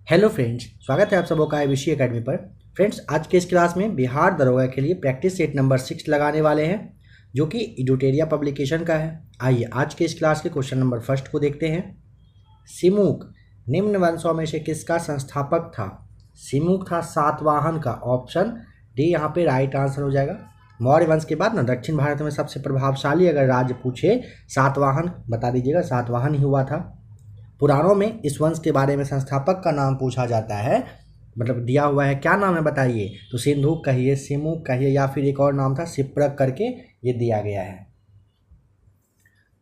Hello friends, स्वागत है आप सबों का IBC एकेडमी पर। फ्रेंड्स, आज के इस क्लास में बिहार दरोगा के लिए प्रैक्टिस सेट नंबर 6 लगाने वाले हैं, जो कि एडुटेरिया पब्लिकेशन का है। आइए आज के इस क्लास के क्वेश्चन नंबर फर्स्ट को देखते हैं। सिमुक निम्न वंशों में से किसका संस्थापक था? सिमुक था सातवाहन का। ऑप्शन डी यहाँ पे राइट आंसर हो जाएगा। मौर्य वंश के बाद ना दक्षिण भारत में सबसे प्रभावशाली अगर राज्य पूछे, सातवाहन बता दीजिएगा, सातवाहन ही हुआ था। पुराणों में इस वंश के बारे में संस्थापक का नाम पूछा जाता है, मतलब दिया हुआ है, क्या नाम है बताइए? तो सिंधुक कहिए, सिमुक कहिए, या फिर एक और नाम था सिप्रक करके ये दिया गया है।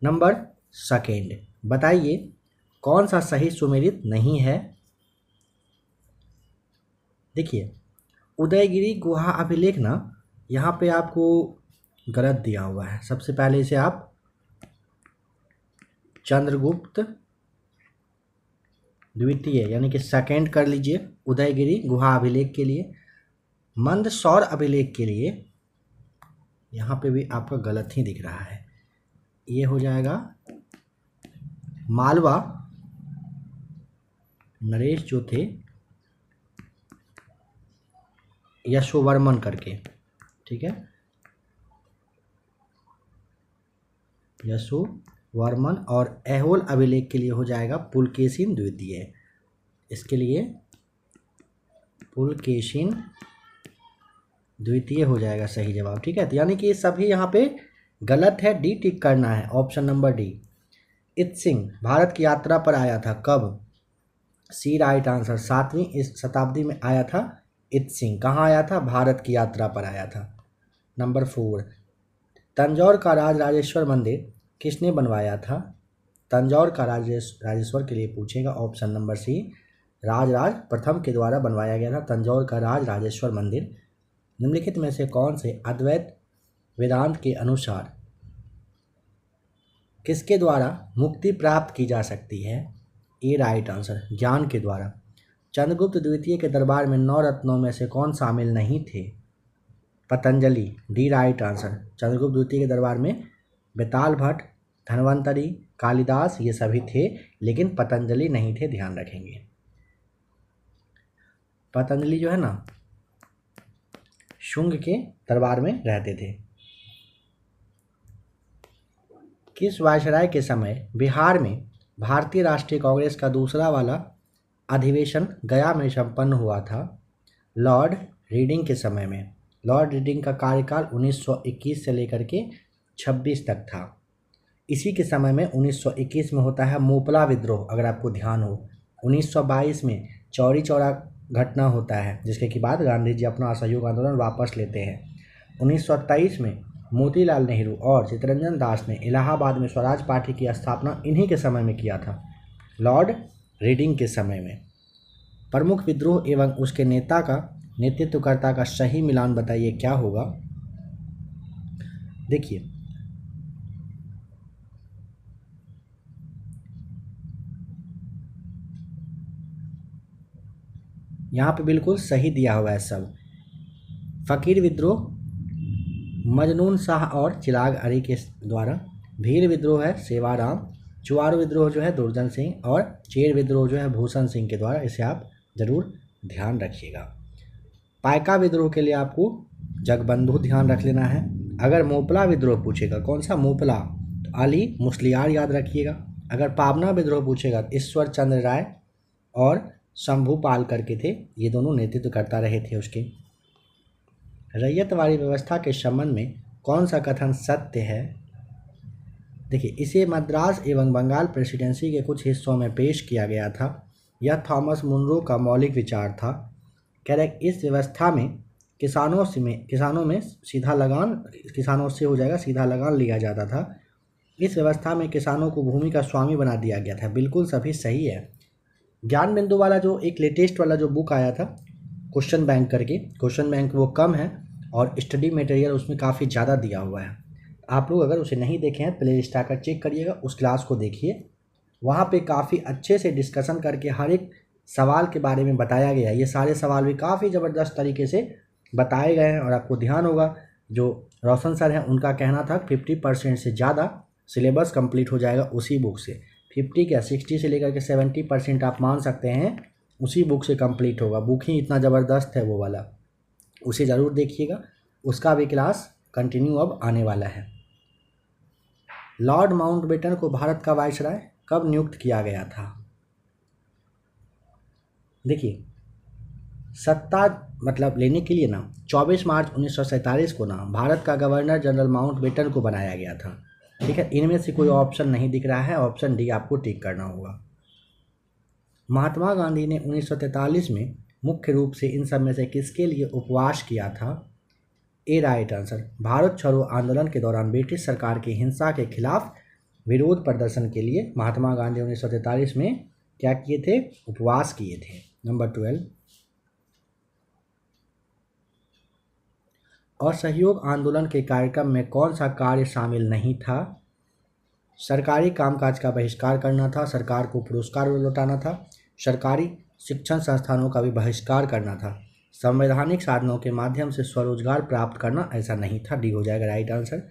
नंबर सेकेंड, बताइए कौन सा सही सुमेलित नहीं है? देखिए, उदयगिरी गुहा अभिलेख ना यहाँ पे आपको गलत दिया हुआ है। सबसे पहले इसे आप चंद्रगुप्त द्वितीय यानी कि सेकेंड कर लीजिए। उदयगिरी गुहा अभिलेख के लिए, मंदसौर अभिलेख के लिए यहाँ पे भी आपका गलत ही दिख रहा है। ये हो जाएगा मालवा नरेश जो थे यशोवर्मन करके, ठीक है, यशोवर्मन। और ऐहोल अभिलेख के लिए हो जाएगा पुलकेशिन द्वितीय। इसके लिए पुलकेशिन द्वितीय हो जाएगा सही जवाब, ठीक है। तो यानी कि सभी यहाँ पे गलत है, डी टिक करना है, option number D. Itsing Bharat की यात्रा पर आया था कब? सी राइट आंसर। 7वीं शताब्दी में आया था इत्सिंग। कहाँ आया था? भारत की यात्रा पर आया था। नंबर 4, तंजौर का राजराजेश्वर मंदिर किसने बनवाया था? तंजौर का राजेश्वर के लिए पूछेगा, ऑप्शन नंबर सी, राजराज प्रथम के द्वारा बनवाया गया था तंजौर का राजराजेश्वर मंदिर। निम्नलिखित में से कौन से अद्वैत वेदांत के अनुसार किसके द्वारा मुक्ति प्राप्त की जा सकती है? ए राइट आंसर, ज्ञान के द्वारा। चंद्रगुप्त द्वितीय के दरबार में 9 रत्नों में से कौन शामिल नहीं थे? Patanjali, D right answer. Chandragupta द्वितीय के दरबार में बेताल भट्ट, धन्वंतरी, कालिदास ये सभी थे, लेकिन पतंजलि नहीं थे, ध्यान रखेंगे। पतंजलि जो है ना शुंग के दरबार में रहते थे। किस वायसराय के समय बिहार में भारतीय राष्ट्रीय कांग्रेस का दूसरा वाला अधिवेशन गया में संपन्न हुआ था? लॉर्ड रीडिंग के समय में। लॉर्ड रीडिंग का कार्यकाल 1921 से लेकर के 26 तक था। इसी के समय में 1921 में होता है मोपला विद्रोह, अगर आपको ध्यान हो। 1922 में चौरी चौरा घटना होता है, जिसके के बाद गांधी जी अपना असहयोग आंदोलन वापस लेते हैं। 1923 में मोतीलाल नेहरू और चित्तरंजन दास ने इलाहाबाद में स्वराज पार्टी की स्थापना इन्हीं के समय में किया था, लॉर्ड रीडिंग के समय में। प्रमुख विद्रोह एवं उसके नेतृत्वकर्ता का सही मिलान बताइए, क्या होगा? देखिए, यहाँ पे बिल्कुल सही दिया हुआ है सब। फकीर विद्रोह मजनून शाह और चिराग अली के द्वारा। भील विद्रोह है सेवाराम। चुआरू विद्रोह जो है दुर्जन सिंह, और चेर विद्रोह जो है भूषण सिंह के द्वारा। इसे आप जरूर ध्यान रखिएगा। पायका विद्रोह के लिए आपको जगबंधु ध्यान रख लेना है। अगर मोपला विद्रोह पूछेगा, कौन सा मोपला, तो अली मुस्लियार याद रखिएगा। अगर पाबना विद्रोह पूछेगा तो ईश्वर चंद्र राय और शंभूपाल करके थे, ये दोनों नेतृत्व करता रहे थे उसके। रैयतवाड़ी व्यवस्था के संबंध में कौन सा कथन सत्य है? देखिए, इसे मद्रास एवं बंगाल प्रेसिडेंसी के कुछ हिस्सों में पेश किया गया था। यह थॉमस मुनरो का मौलिक विचार था। करेक्ट, इस व्यवस्था में किसानों से हो जाएगा सीधा लगान लिया जाता था। इस व्यवस्था में किसानों को भूमि का स्वामी बना दिया गया था। बिल्कुल सभी सही है। ज्ञान बिंदु वाला जो एक लेटेस्ट वाला जो बुक आया था क्वेश्चन बैंक करके, क्वेश्चन बैंक वो कम है और स्टडी मटेरियल उसमें काफ़ी ज़्यादा दिया हुआ है। आप लोग अगर उसे नहीं देखे हैं, प्ले लिस्ट आकर चेक करिएगा, उस क्लास को देखिए। वहाँ पे काफ़ी अच्छे से डिस्कशन करके हर एक सवाल के बारे में बताया गया है। ये सारे सवाल भी काफ़ी ज़बरदस्त तरीके से बताए गए हैं। और आपको ध्यान होगा, जो रोशन सर हैं उनका कहना था 50% से ज़्यादा सिलेबस कंप्लीट हो जाएगा उसी बुक से। 50 क्या 60 से लेकर के 70% आप मान सकते हैं उसी बुक से कंप्लीट होगा। बुक ही इतना ज़बरदस्त है वो वाला, उसे ज़रूर देखिएगा। उसका भी क्लास कंटिन्यू अब आने वाला है। लॉर्ड माउंटबेटन को भारत का वायसराय कब नियुक्त किया गया था? देखिए, सत्ता मतलब लेने के लिए ना 24 मार्च 1947 को ना भारत का गवर्नर जनरल माउंटबेटन को बनाया गया था। ठीक है, इनमें से कोई ऑप्शन नहीं दिख रहा है, ऑप्शन डी आपको टिक करना होगा। महात्मा गांधी ने 1943 में मुख्य रूप से इन सब में से किसके लिए उपवास किया था? ए राइट आंसर, भारत छोड़ो आंदोलन के दौरान ब्रिटिश सरकार की हिंसा के खिलाफ विरोध प्रदर्शन के लिए महात्मा गांधी 1943 में क्या किए थे? उपवास किए थे। नंबर 12, असहयोग आंदोलन के कार्यक्रम में कौन सा कार्य शामिल नहीं था? सरकारी कामकाज का बहिष्कार करना था, सरकार को पुरस्कार लौटाना था, सरकारी शिक्षण संस्थानों का भी बहिष्कार करना था, संवैधानिक साधनों के माध्यम से स्वरोजगार प्राप्त करना, ऐसा नहीं था। डी हो जाएगा राइट आंसर।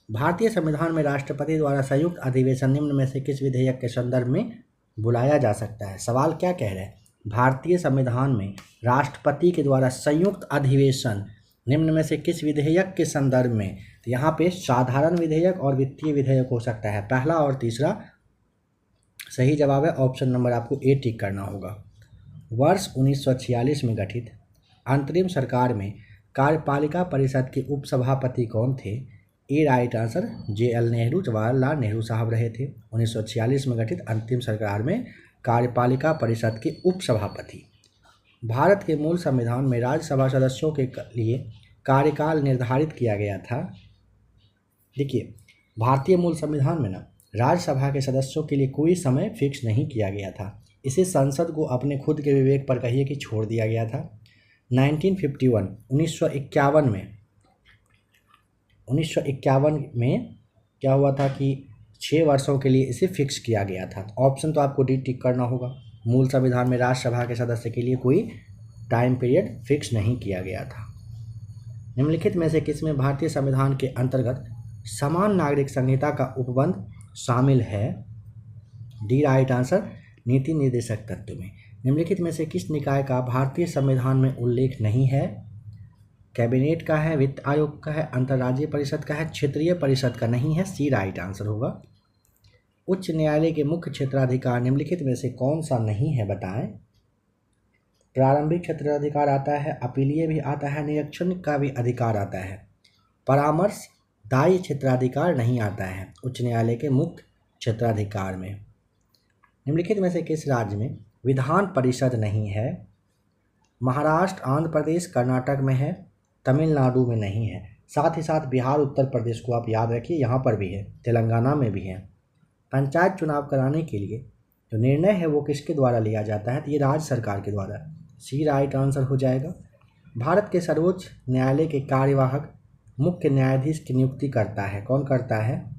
भारतीय संविधान में राष्ट्रपति द्वारा संयुक्त अधिवेशन निम्न में से किस विधेयक के संदर्भ में बुलाया जा सकता है? सवाल क्या कह रहे हैं? भारतीय संविधान में राष्ट्रपति के द्वारा संयुक्त अधिवेशन निम्न में से किस विधेयक के संदर्भ में? तो यहाँ पे साधारण विधेयक और वित्तीय विधेयक हो सकता है। पहला और तीसरा सही जवाब है, ऑप्शन नंबर आपको ए टिक करना होगा। वर्ष 1946 में गठित अंतरिम सरकार में कार्यपालिका परिषद के उपसभापति कौन थे? A right answer, JL Nehru, Jawaharlal Nehru साहब रहे थे 1946 में गठित अंतिम सरकार में कार्यपालिका परिषद के उपसभापति। भारत के मूल संविधान में राज्यसभा सदस्यों के लिए कार्यकाल निर्धारित किया गया था। देखिए, भारतीय मूल संविधान में ना राज्यसभा के सदस्यों के लिए कोई समय फिक्स नहीं किया गया था। इसे संसद को अपने खुद के विवेक पर कहिए कि छोड़ दिया गया था। 1951 में क्या हुआ था कि 6 वर्षों के लिए इसे फिक्स किया गया था। ऑप्शन तो आपको डी टिक करना होगा। मूल संविधान में राज्यसभा के सदस्य के लिए कोई टाइम पीरियड फिक्स नहीं किया गया था। निम्नलिखित में से किसमें भारतीय संविधान के अंतर्गत समान नागरिक संहिता का उपबंध शामिल है? डी राइट आंसर, नीति निर्देशक तत्व में। निम्नलिखित में से किस निकाय का भारतीय संविधान में उल्लेख नहीं है? कैबिनेट का है, वित्त आयोग का है, अंतर्राज्यीय परिषद का है, क्षेत्रीय परिषद का नहीं है। सी राइट आंसर होगा। उच्च न्यायालय के मुख्य क्षेत्राधिकार निम्नलिखित में से कौन सा नहीं है? बताएं। प्रारंभिक क्षेत्राधिकार आता है, अपीलीय भी आता है, निरीक्षण का भी अधिकार आता है, परामर्श दायी क्षेत्राधिकार नहीं आता है उच्च न्यायालय के मुख्य क्षेत्राधिकार में। निम्नलिखित में से किस राज्य में विधान परिषद नहीं है? महाराष्ट्र, आंध्र प्रदेश, कर्नाटक में है, तमिलनाडु में नहीं है। साथ ही साथ बिहार, उत्तर प्रदेश को आप याद रखिए, यहाँ पर भी है, तेलंगाना में भी है। पंचायत चुनाव कराने के लिए जो निर्णय है वो किसके द्वारा लिया जाता है? तो ये राज्य सरकार के द्वारा। सी राइट आंसर हो जाएगा। भारत के सर्वोच्च न्यायालय के कार्यवाहक मुख्य न्यायाधीश की नियुक्ति करता है, कौन करता है?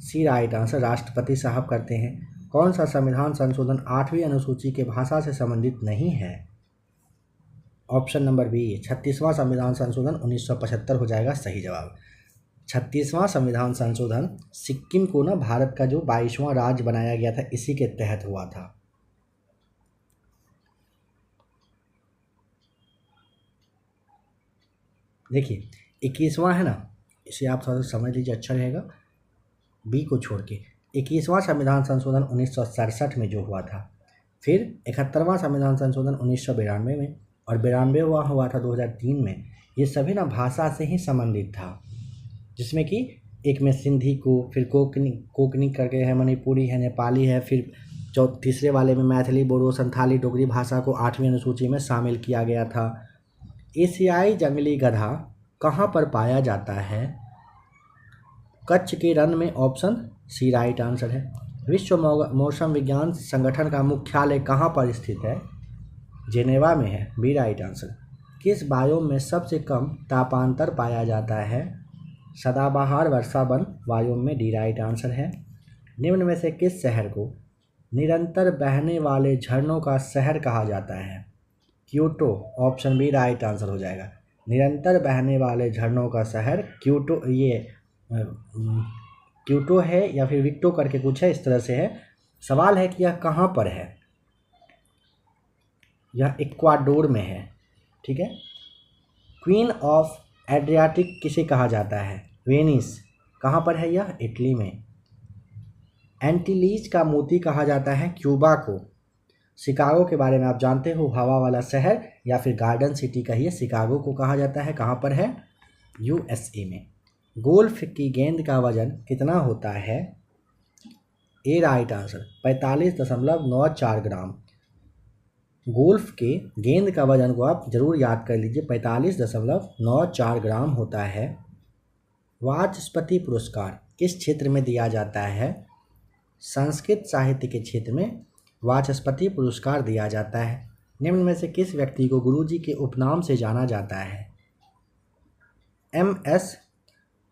सी राइट आंसर, राष्ट्रपति साहब करते हैं। कौन सा संविधान संशोधन 8वीं अनुसूची के भाषा से संबंधित नहीं है? ऑप्शन नंबर बी, 36वां संविधान संशोधन 1975 हो जाएगा सही जवाब। 36वां संविधान संशोधन सिक्किम को ना भारत का जो 22वां राज्य बनाया गया था, इसी के तहत हुआ था। देखिए, 21वां है ना, इसे आप थोड़ा सा समझ लीजिए, अच्छा रहेगा। बी को छोड़ के 21वां संविधान संशोधन 1967 में जो हुआ था, फिर 71वां संविधान संशोधन 1992 में, और 92वां हुआ था 2003 में। ये सभी ना भाषा से ही संबंधित था, जिसमें कि एक में सिंधी को, फिर कोकनी करके है, मणिपुरी है, नेपाली है, फिर तीसरे वाले में मैथिली, बोडो, संथाली, डोगरी भाषा को 8वीं अनुसूची में शामिल किया गया था। एशियाई जंगली गधा कहाँ पर पाया जाता है? कच्छ के रण में, ऑप्शन सी राइट आंसर है। विश्व मौसम विज्ञान संगठन का मुख्यालय कहाँ पर स्थित है? जेनेवा में है, बी राइट आंसर। किस बायोम में सबसे कम तापांतर पाया जाता है? सदाबहार वर्षावन वायोम में, डी राइट आंसर है। निम्न में से किस शहर को निरंतर बहने वाले झरनों का शहर कहा जाता है? Kyoto, option B right answer हो जाएगा। निरंतर बहने वाले झरनों का शहर क्योटो, ये क्योटो है या फिर विक्टो करके कुछ है, इस तरह से है। सवाल है कि यह कहाँ पर है? यह इक्वाडोर में है। ठीक है। क्वीन ऑफ एड्रियाटिक किसे कहा जाता है? वेनिस। कहाँ पर है यह? इटली में। एंटीलीज का मोती कहा जाता है क्यूबा को। शिकागो के बारे में आप जानते हो, हवा वाला शहर या फिर गार्डन सिटी कहिए, शिकागो को कहा जाता है। कहाँ पर है? यूएसए में। गोल्फ की गेंद का वजन कितना होता है? ए राइट आंसर 45.94 ग्राम। गोल्फ के गेंद का वजन को आप जरूर याद कर लीजिए, 45.94 ग्राम होता है। वाचस्पति पुरस्कार किस क्षेत्र में दिया जाता है? संस्कृत साहित्य के क्षेत्र में वाचस्पति पुरस्कार दिया जाता है। निम्न में से किस व्यक्ति को गुरुजी के उपनाम से जाना जाता है? एम.एस.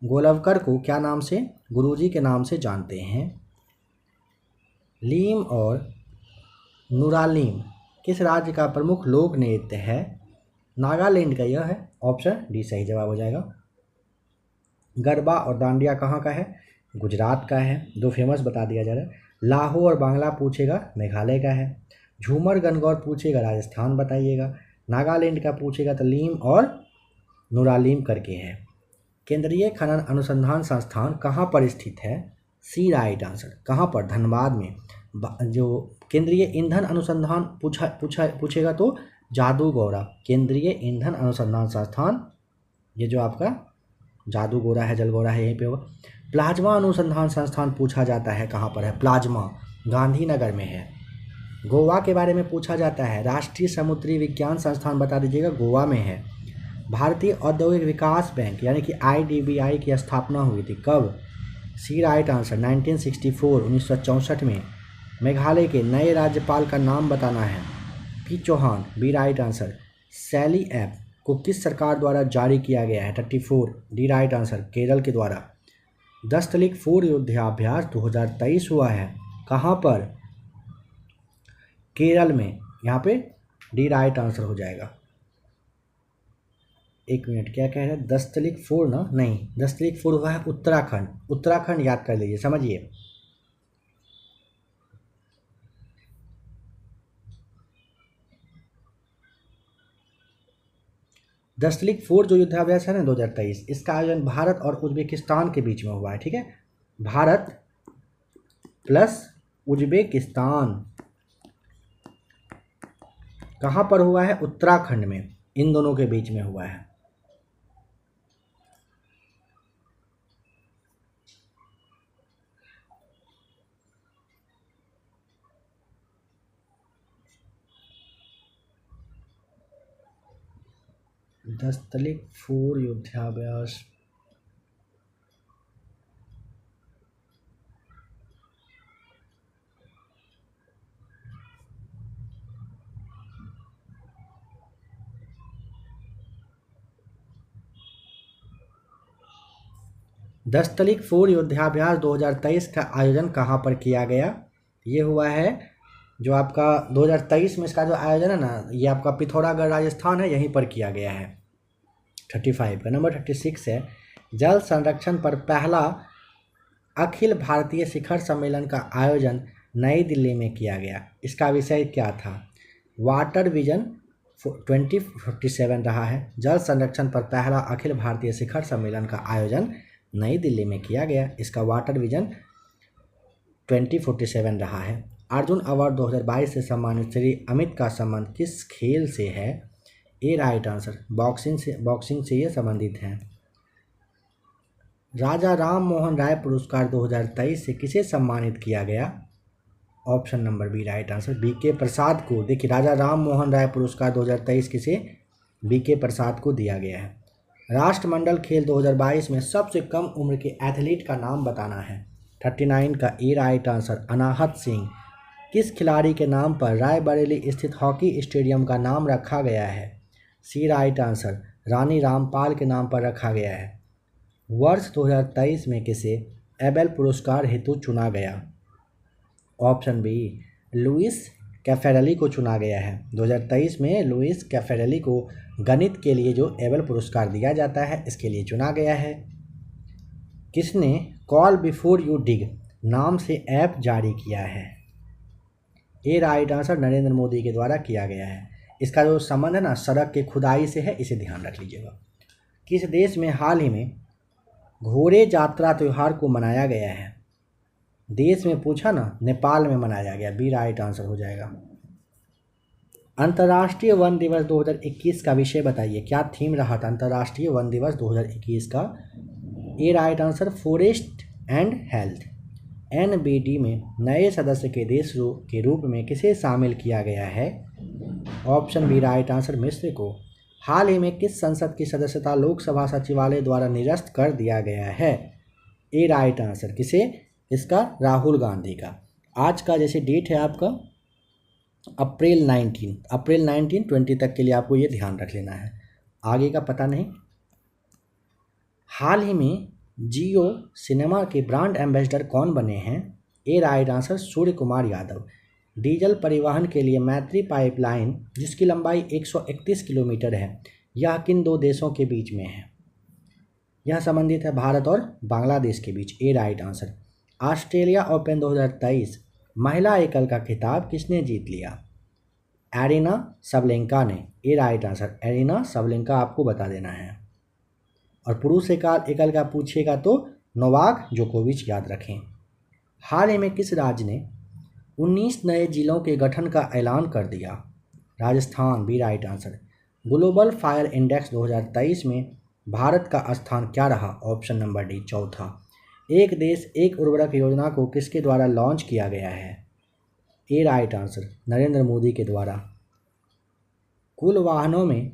गोलवकर को क्या नाम से गुरुजी के नाम से जानते हैं? लीम और नुरालीम किस राज्य का प्रमुख लोक नृत्य है? नागालैंड का यह है। ऑप्शन डी सही जवाब हो जाएगा। गरबा और डांडिया कहाँ का है? गुजरात का है। दो फेमस बता दिया जा रहा है। लाहो और बांग्ला पूछेगा, मेघालय का है। झूमर गणगौर पूछेगा, राजस्थान बताइएगा। नागालैंड का पूछेगा तो लीम और नुरालीम करके है। केंद्रीय खनन अनुसंधान संस्थान कहाँ पर स्थित है? सी राइट आंसर। कहाँ पर? धनबाद में। जो केंद्रीय ईंधन अनुसंधान पूछेगा तो जादूगोरा। केंद्रीय ईंधन अनुसंधान संस्थान, ये जो आपका जादूगोरा है, जलगोरा है, यहीं पे होगा। प्लाज्मा अनुसंधान संस्थान पूछा जाता है, कहाँ पर है? प्लाज्मा गांधीनगर में है। गोवा के बारे में पूछा जाता है, राष्ट्रीय समुद्री विज्ञान संस्थान बता दीजिएगा, गोवा में है। भारतीय औद्योगिक विकास बैंक यानी कि आईडीबीआई की स्थापना हुई थी कब? सी राइट आंसर 1964 में। मेघालय के नए राज्यपाल का नाम बताना है। P Chauhan. B right answer. Sally app को किस सरकार द्वारा जारी किया गया है? 34। D right answer. केरल के द्वारा। दस्तलिक 4 युद्धाभ्यास 2023 हुआ है, कहाँ पर? केरल में। यहाँ पे डी राइट आंसर हो जाएगा। एक मिनट, क्या कह रहे हैं? दस्तलिक 4 ना? नहीं, दस्तलिक 4 हुआ है उत्तराखंड। उत्तराखंड याद कर लीजिए, समझिए। दस्तलिक 4 जो युद्धाभ्यास है ना 2023, इसका आयोजन भारत और उज्बेकिस्तान के बीच में हुआ है। ठीक है, भारत प्लस उज्बेकिस्तान। कहाँ पर हुआ है? उत्तराखंड में। इन दोनों के बीच में हुआ है। दस्तलिक 4 युद्धाभ्यास दस्तलिक 4 युद्धाभ्यास 2023 का आयोजन कहाँ पर किया गया? ये हुआ है जो आपका 2023 में इसका जो आयोजन है ना, ये आपका पिथौरागढ़ राजस्थान है, यहीं पर किया गया है। 35 का। नंबर 36 है, जल संरक्षण पर पहला अखिल भारतीय शिखर सम्मेलन का आयोजन नई दिल्ली में किया गया। इसका विषय क्या था? वाटर विजन 2047 रहा है। जल संरक्षण पर पहला अखिल भारतीय शिखर सम्मेलन का आयोजन नई दिल्ली में किया गया। इसका वाटर विजन 2047 रहा है। अर्जुन अवार्ड 2022 से सम्मानित श्री अमित का संबंध किस खेल से है? ए राइट आंसर। बॉक्सिंग से ये संबंधित हैं। राजा राम मोहन राय पुरस्कार 2023 से किसे सम्मानित किया गया? Option number B right answer. BK Prasad को। देखिए, राजा राम मोहन राय पुरस्कार 2023 किसे? बीके प्रसाद को दिया गया है। राष्ट्रमंडल खेल 2022 में सबसे कम उम्र के एथलीट का नाम बताना है। 39 का ए राइट आंसर अनाहत सिंह। किस खिलाड़ी के नाम पर रायबरेली स्थित हॉकी स्टेडियम का नाम रखा गया है? सी राइट आंसर रानी रामपाल के नाम पर रखा गया है। वर्ष 2023 में किसे एबेल पुरस्कार हेतु चुना गया? ऑप्शन बी लुइस कैफेरेली को चुना गया है। 2023 में लुइस कैफेरेली को गणित के लिए जो एबेल पुरस्कार दिया जाता है, इसके लिए चुना गया है। किसने कॉल बिफोर यू डिग नाम से ऐप जारी किया है? ए राइट आंसर नरेंद्र मोदी के द्वारा किया गया है। इसका जो संबंध है ना सड़क के खुदाई से है, इसे ध्यान रख लीजिएगा। किस देश में हाल ही में घोड़े यात्रा त्यौहार को मनाया गया है? देश में पूछा ना, नेपाल में मनाया गया, बी राइट आंसर हो जाएगा। अंतर्राष्ट्रीय वन दिवस 2021 का विषय बताइए, क्या थीम रहा था अंतर्राष्ट्रीय वन दिवस 2021 का? A right answer forest and health. NBD में नए सदस्य के देश के रूप में किसे शामिल किया गया है? ऑप्शन बी राइट आंसर मिस्र को। हाल ही में किस संसद की सदस्यता लोकसभा सचिवालय द्वारा निरस्त कर दिया गया है? ए राइट आंसर किसे? इसका राहुल गांधी का। आज का जैसे डेट है आपका अप्रैल 19 20 तक के लिए आपको ये ध्यान रख लेना है, आगे का पता नहीं। हाल ही में जियो सिनेमा के ब्रांड एम्बेसडर कौन बने हैं? ए right answer Surya Kumar Yadav. Diesel परिवहन के लिए मैत्री पाइपलाइन जिसकी लंबाई 131 किलोमीटर है, यह किन दो देशों के बीच में है? यह संबंधित है भारत और बांग्लादेश के बीच। ए राइट आंसर। ऑस्ट्रेलिया ओपन 2023 महिला एकल का खिताब किसने जीत लिया? एरिना सबलेंका ने। ए राइट आंसर। एरिना सबलेंका आपको बता देना है। और पुरुष एकल का पूछेगा तो नोवाक जोकोविच याद रखें। हाल ही में किस राज्य ने 19 नए जिलों के गठन का ऐलान कर दिया? Rajasthan, B right answer. Global fire index 2023 में भारत का स्थान क्या रहा? ऑप्शन नंबर डी चौथा। एक देश एक उर्वरक योजना को किसके द्वारा लॉन्च किया गया है? ए राइट आंसर नरेंद्र मोदी के द्वारा। कुल वाहनों में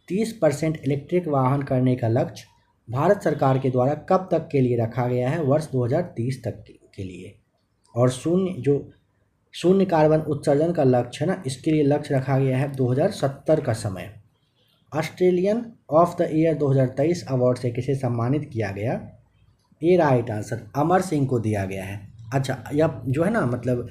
30% इलेक्ट्रिक वाहन करने का लक्ष्य भारत सरकार के द्वारा कब तक के लिए रखा गया है? वर्ष 2030 तक के लिए। और शून्य कार्बन उत्सर्जन का लक्ष्य है ना, इसके लिए लक्ष्य रखा गया है 2070 का समय। Australian of the year 2023 award से किसे सम्मानित किया गया? ए राइट आंसर अमर सिंह को दिया गया है। अच्छा, यह जो है ना मतलब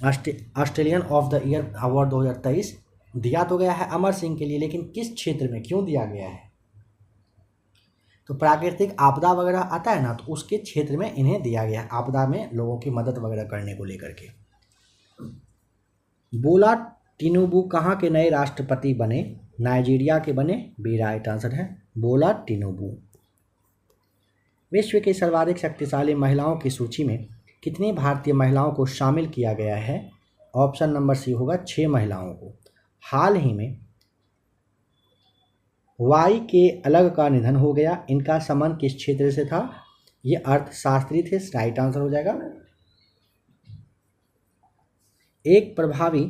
Australian of the year award 2023 दिया तो गया है अमर सिंह के लिए, लेकिन किस क्षेत्र में क्यों दिया गया है? तो प्राकृतिक आपदा वगैरह आता है ना, तो उसके क्षेत्र में इन्हें दिया गया है, आपदा में लोगों की मदद वगैरह करने को लेकर के। बोला टिनुबू कहाँ के नए राष्ट्रपति बने? नाइजीरिया के बने। बी राइट आंसर है बोला टिनुबू। विश्व की सर्वाधिक शक्तिशाली महिलाओं की सूची में कितनी भारतीय महिलाओं को शामिल किया गया है? ऑप्शन नंबर सी होगा 6 महिलाओं को। हाल ही में वाई के अलग का निधन हो गया, इनका संबंध किस क्षेत्र से था? ये अर्थशास्त्री थे, राइट आंसर हो जाएगा। एक प्रभावी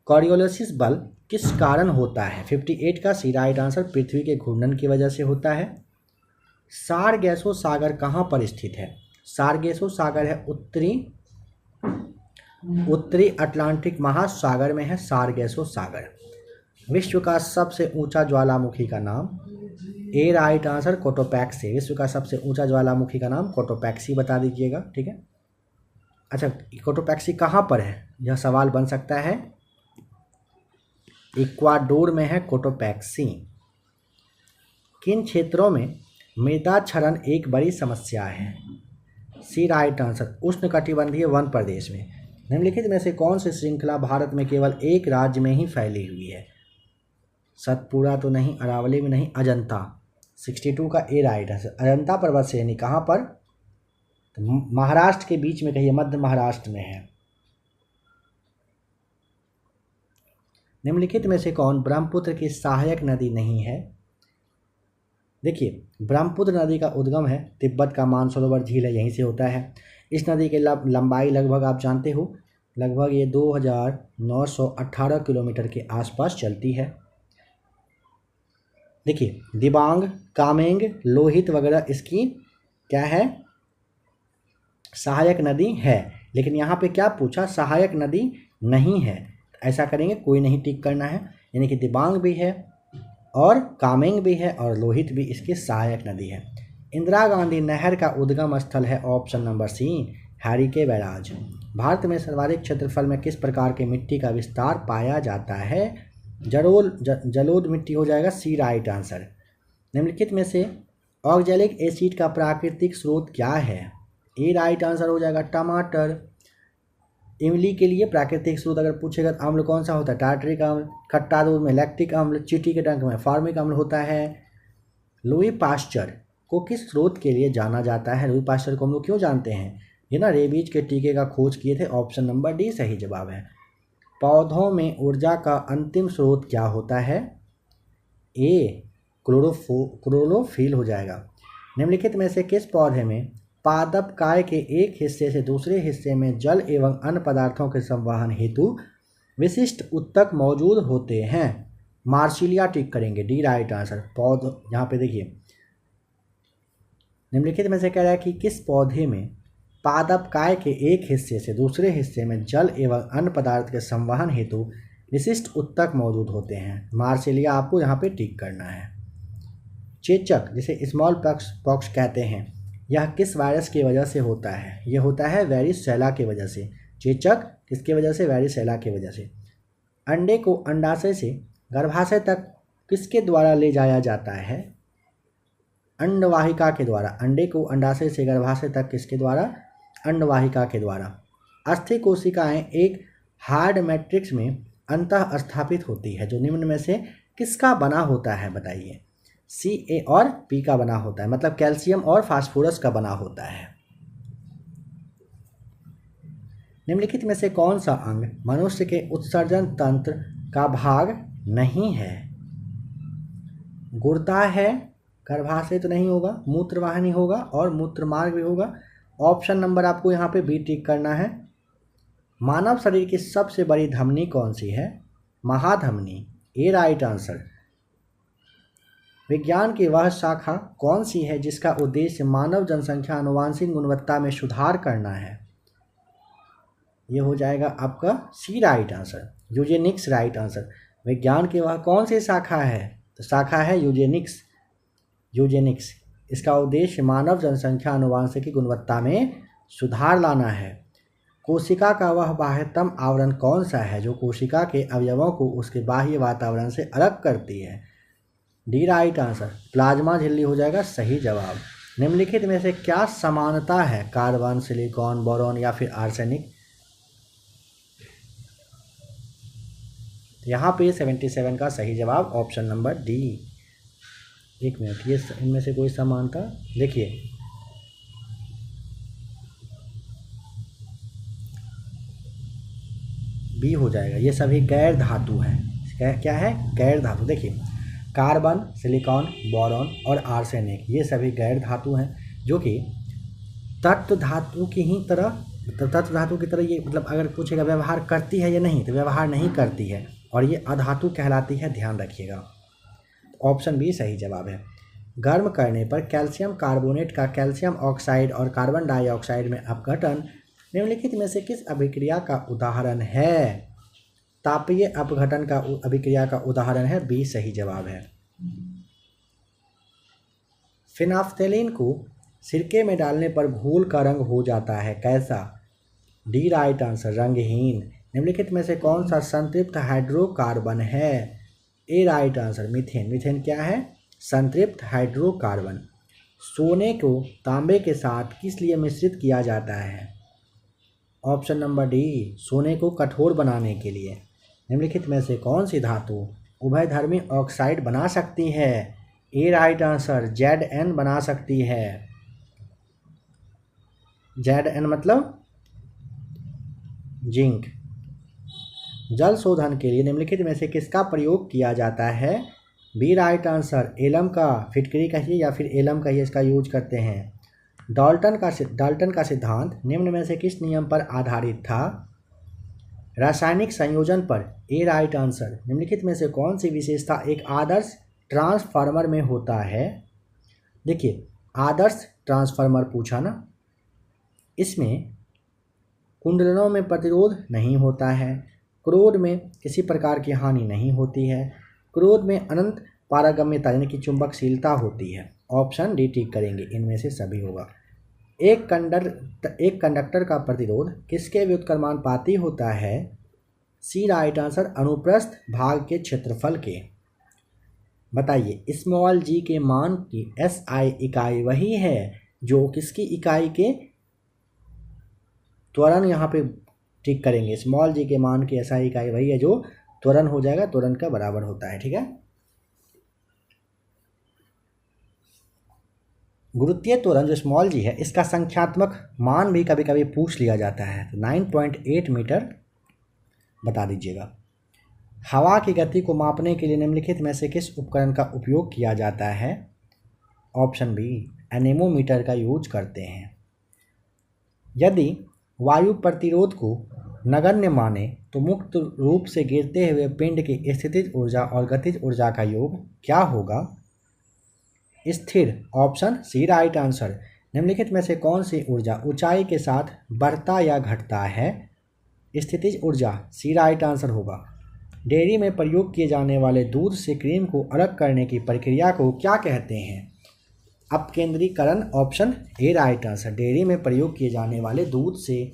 कॉरियोलिसिस बल किस कारण होता है? 58 का सी राइट आंसर पृथ्वी के घूर्णन की वजह से होता है। सारगेसो सागर कहाँ पर स्थित है? सारगेसो सागर है उत्तरी अटलांटिक महासागर में है सारगेसो सागर। विश्व का सबसे ऊंचा ज्वालामुखी का नाम? ए राइट आंसर कोटोपैक्सी। विश्व का सबसे ऊंचा ज्वालामुखी का नाम कोटोपैक्सी बता दीजिएगा, ठीक है। अच्छा, कोटोपैक्सी कहाँ पर है, यह सवाल बन सकता है। इक्वाडोर में है कोटोपैक्सी। किन क्षेत्रों में मृदा क्षरण एक बड़ी समस्या है? सी राइट आंसर उष्णकटिबंधीय वन प्रदेश में। निम्नलिखित में से कौन सी श्रृंखला भारत में केवल एक राज्य में ही फैली हुई है? सतपुड़ा तो नहीं, अरावली में नहीं, अजंता। 62 का ए राइट आंसर। अजंता पर्वत श्रेणी कहाँ पर? तो महाराष्ट्र के बीच में कहिए, मध्य महाराष्ट्र में है। निम्नलिखित में से कौन ब्रह्मपुत्र की सहायक नदी नहीं है? देखिए, ब्रह्मपुत्र नदी का उद्गम है तिब्बत का मानसरोवर झील है, यहीं से होता है। इस नदी की लंबाई लगभग आप जानते हो, लगभग ये 2918 किलोमीटर के आसपास चलती है। देखिए, दिबांग, कामेंग, लोहित वगैरह इसकी क्या है, सहायक नदी है। लेकिन यहाँ पे क्या पूछा, सहायक नदी नहीं है। ऐसा करेंगे, कोई नहीं टिक करना है, यानी कि दिबांग भी है और कामेंग भी है और लोहित भी इसकी सहायक नदी है। इंदिरा गांधी नहर का उद्गम स्थल है option number C Harike barrage. Bharat में सर्वाधिक क्षेत्रफल में किस प्रकार की मिट्टी का विस्तार पाया जाता है? जलोढ़ मिट्टी हो जाएगा, सी राइट आंसर। निम्नलिखित में से ऑक्जेलिक एसिड का प्राकृतिक स्रोत क्या है? ए राइट आंसर हो जाएगा टमाटर। इमली के लिए प्राकृतिक स्रोत अगर पूछेगा तो अम्ल कौन सा होता है? टार्टरिक अम्ल। खट्टा दूध में लैक्टिक अम्ल। चींटी के डंक में फॉर्मिक अम्ल होता है। लुई पाश्चर को किस स्रोत के लिए जाना जाता है? लुई पाश्चर को हम लोग क्यों जानते हैं? ये ना रेबीज के टीके का खोज किए थे। ऑप्शन नंबर डी सही जवाब है। पौधों में ऊर्जा का अंतिम स्रोत क्या होता है? ए क्लोरोफिल हो जाएगा। निम्नलिखित में से किस पौधे में पादप काय के एक हिस्से से दूसरे हिस्से में जल एवं अन्य पदार्थों के संवहन हेतु विशिष्ट उत्तक मौजूद होते हैं? मार्सिलिया टिक करेंगे, डी राइट आंसर। पौध यहाँ पे देखिए निम्नलिखित में से कह रहा है कि किस पौधे में पादप काय के एक हिस्से से दूसरे हिस्से में जल एवं अन्य पदार्थ के संवहन हेतु विशिष्ट उत्तक मौजूद होते हैं? मार्सिलिया आपको यहाँ पे टिक करना है। चेचक जिसे स्मॉल पॉक्स कहते हैं, यह किस वायरस की वजह से होता है? यह होता है वेरिसेला की वजह से। चेचक किसकी वजह से? वेरिसेला की वजह से। अंडे को अंडाशय से गर्भाशय तक किसके द्वारा ले जाया जाता है? अंडवाहिका के द्वारा। अंडे को अंडाशय से गर्भाशय तक किसके द्वारा? अंडवाहिका के द्वारा। अस्थि कोशिकाएं एक हार्ड मैट्रिक्स में अंतः स्थापित होती है जो निम्न में से किसका बना होता है? बताइए। सी, ए और पी का बना होता है, मतलब कैल्शियम और फास्फोरस का बना होता है। निम्नलिखित में से कौन सा अंग मनुष्य के उत्सर्जन तंत्र का भाग नहीं है? गुर्दा है, गर्भाशय तो नहीं होगा, मूत्रवाहिनी होगा और मूत्रमार्ग भी होगा। ऑप्शन नंबर आपको यहाँ पे बी टिक करना है। मानव शरीर की सबसे बड़ी धमनी कौन सी है? महाधमनी, ए राइट आंसर। विज्ञान की वह शाखा कौन सी है जिसका उद्देश्य मानव जनसंख्या आनुवांशिक गुणवत्ता में सुधार करना है? ये हो जाएगा आपका C right answer, eugenics right answer. विज्ञान की वह कौन सी शाखा है? तो शाखा है यूजेनिक्स। यूजेनिक्स इसका उद्देश्य मानव जनसंख्या आनुवांशिक गुणवत्ता में सुधार लाना है। कोशिका का वह बाह्यतम आवरण कौन सा है जो कोशिका के अवयवों को उसके बाह्य वातावरण से अलग करती है? डी राइट आंसर, प्लाज्मा झिल्ली हो जाएगा सही जवाब। निम्नलिखित में से क्या समानता है कार्बन, सिलिकॉन, बोरॉन या फिर आर्सेनिक? यहाँ पे 77 का सही जवाब ऑप्शन नंबर डी। एक मिनट, ये इनमें से कोई समानता देखिए, बी हो जाएगा। ये सभी गैर धातु हैं। क्या है? गैर धातु। देखिए कार्बन, सिलिकॉन, बोरॉन और आर्सेनिक ये सभी गैर धातु हैं जो कि तत्व धातु की ही तरह, तत्व धातु की तरह ये मतलब अगर पूछेगा व्यवहार करती है या नहीं तो व्यवहार नहीं करती है और ये अधातु कहलाती है, ध्यान रखिएगा। ऑप्शन बी सही जवाब है। गर्म करने पर कैल्शियम कार्बोनेट का कैल्शियम ऑक्साइड और कार्बन डाइऑक्साइड में अपघटन निम्नलिखित में से किस अभिक्रिया का उदाहरण है? तापीय अपघटन का अभिक्रिया का उदाहरण है, बी सही जवाब है। फिनाफ्थेलिन को सिरके में डालने पर घोल का रंग हो जाता है, कैसा? डी राइट आंसर, रंगहीन। निम्नलिखित में से कौन सा संतृप्त हाइड्रोकार्बन है? ए राइट आंसर, मीथेन। मीथेन क्या है? संतृप्त हाइड्रोकार्बन। सोने को तांबे के साथ किस लिए मिश्रित किया जाता है? ऑप्शन नंबर डी, सोने को कठोर बनाने के लिए। निम्नलिखित में से कौन सी धातु उभयधर्मी ऑक्साइड बना सकती है? ए राइट आंसर, Zn बना सकती है। Zn मतलब जिंक। जल शोधन के लिए निम्नलिखित में से किसका प्रयोग किया जाता है? बी राइट आंसर, एलम का। फिटकरी कहिए या फिर एलम कहिए, इसका यूज करते हैं। डाल्टन का सिद्धांत निम्न में से किस नियम पर आधारित था? रासायनिक संयोजन पर, ए राइट आंसर। निम्नलिखित में से कौन सी विशेषता एक आदर्श ट्रांसफार्मर में होता है? देखिए आदर्श ट्रांसफार्मर पूछा ना, इसमें कुंडलों में प्रतिरोध नहीं होता है, क्रोध में किसी प्रकार की हानि नहीं होती है, क्रोध में अनंत पारगम्यता यानी कि चुंबकशीलता होती है। ऑप्शन डी टिक करेंगे, इनमें से सभी होगा। एक कंडक्टर का प्रतिरोध किसके व्युत्क्रमानुपाती होता है? सी राइट आंसर, अनुप्रस्थ भाग के क्षेत्रफल के। बताइए स्मॉल जी के मान की SI इकाई वही है जो किसकी इकाई के त्वरण यहाँ पे टिक करेंगे। स्मॉल जी के मान की SI इकाई वही है जो त्वरण हो जाएगा, त्वरण का बराबर होता है। ठीक है, गुरुत्वीय त्वरण जो स्मॉल जी है इसका संख्यात्मक मान भी कभी कभी पूछ लिया जाता है, तो 9.8 मीटर बता दीजिएगा। हवा की गति को मापने के लिए निम्नलिखित में से किस उपकरण का उपयोग किया जाता है? ऑप्शन बी, एनेमोमीटर का यूज करते हैं। यदि वायु प्रतिरोध को नगण्य माने तो मुक्त रूप से गिरते हुए पिंड की स्थितिज ऊर्जा और गतिज ऊर्जा का योग क्या होगा? स्थिर। Option C right answer. निम्नलिखित में से कौन सी ऊर्जा ऊंचाई के साथ बढ़ता या घटता है? स्थितिज ऊर्जा, सी राइट आंसर होगा। डेयरी में प्रयोग किए जाने वाले दूध से क्रीम को अलग करने की प्रक्रिया को क्या कहते हैं? अपकेंद्रीकरण। Option A right answer. Dairy में प्रयोग किए जाने वाले दूध से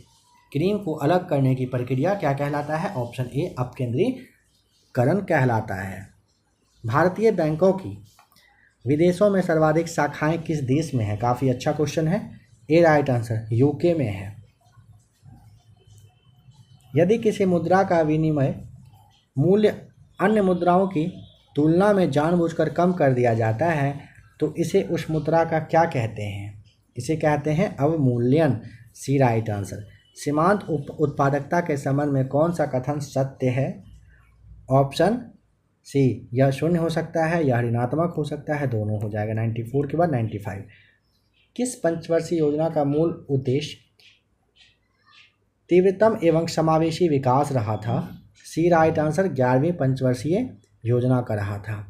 क्रीम को अलग करने की प्रक्रिया क्या कहलाता है? ऑप्शन ए अपकेंद्रीकरण कहलाता है। भारतीय बैंकों की विदेशों में सर्वाधिक शाखाएं किस देश में है? काफ़ी अच्छा क्वेश्चन है। ए राइट आंसर, यूके में है। यदि किसी मुद्रा का विनिमय मूल्य अन्य मुद्राओं की तुलना में जानबूझकर कम कर दिया जाता है तो इसे उस मुद्रा का क्या कहते हैं? इसे कहते हैं अवमूल्यन, सी राइट आंसर। सीमांत उत्पादकता के संबंध में कौन सा कथन सत्य है? ऑप्शन सी, यह शून्य हो सकता है, यह ऋणात्मक हो सकता है, दोनों हो जाएगा। 94 के बाद 95। किस पंचवर्षीय योजना का मूल उद्देश्य तीव्रतम एवं समावेशी विकास रहा था? सी राइट आंसर, 11वीं पंचवर्षीय योजना का रहा था।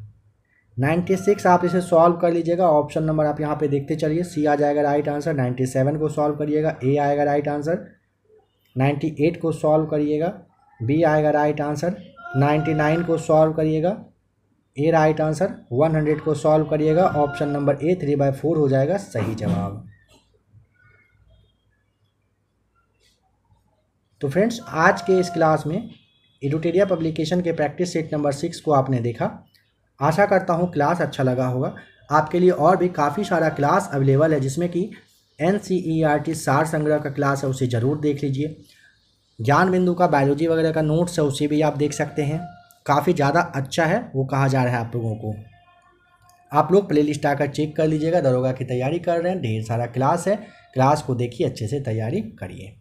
96 आप इसे सॉल्व कर लीजिएगा। ऑप्शन नंबर आप यहाँ पे देखते चलिए, सी आ जाएगा राइट आंसर। 97 को सॉल्व करिएगा, ए आएगा राइट आंसर। 98 को सॉल्व करिएगा, बी आएगा राइट आंसर। 99 को सॉल्व करिएगा, ए राइट आंसर। 100 को सॉल्व करिएगा, ऑप्शन नंबर ए 3/4 हो जाएगा सही जवाब। तो फ्रेंड्स, आज के इस क्लास में एडुटेरिया पब्लिकेशन के प्रैक्टिस सेट नंबर 6 को आपने देखा। आशा करता हूँ क्लास अच्छा लगा होगा। आपके लिए और भी काफ़ी सारा क्लास अवेलेबल है, जिसमें कि NCERT सार संग्रह का क्लास है, उसे ज़रूर देख लीजिए। ज्ञान बिंदु का बायोलॉजी वगैरह का नोट्स है, उसे भी आप देख सकते हैं। काफ़ी ज़्यादा अच्छा है वो कहा जा रहा है आप लोगों को। आप लोग प्लेलिस्ट आकर चेक कर लीजिएगा। दरोगा की तैयारी कर रहे हैं, ढेर सारा क्लास है, क्लास को देखिए, अच्छे से तैयारी करिए।